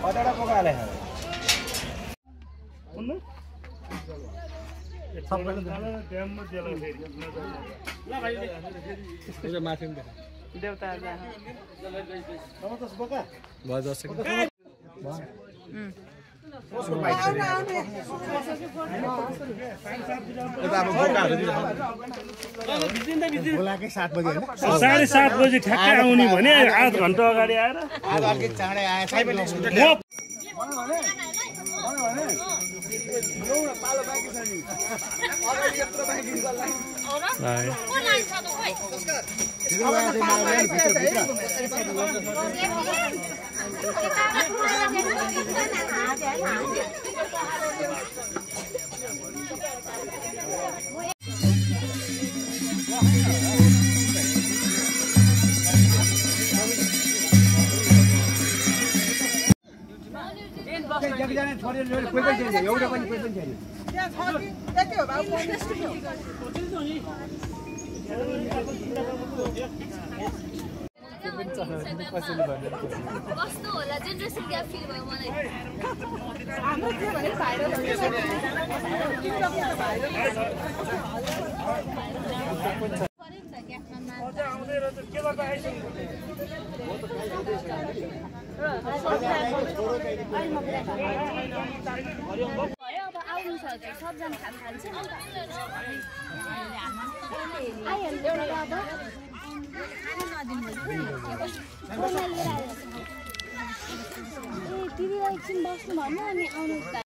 कतवटा पकाले देउता बोलाकै 7 बजे हैन 7:30 बजे ठ्याक्कै आउने भने आधा घण्टा अगाडि आएर आज अलि चाँडै आए साइबरले स्कुटर पालो बाँकी छ नि अगाडि यत्रो बाँकी गर्ला जगजाने छोडेर कोही पनि छैन एउटा पनि कोही पनि छैन त्यहाँ छ कि त्यति हो बाबु कस्तो होला जेनरेसन ग्याप फिल भयो मलाई हाम्रो के भने भाइरल टिभीलाई एकछिन बस्नु भन्नु अनि आउनु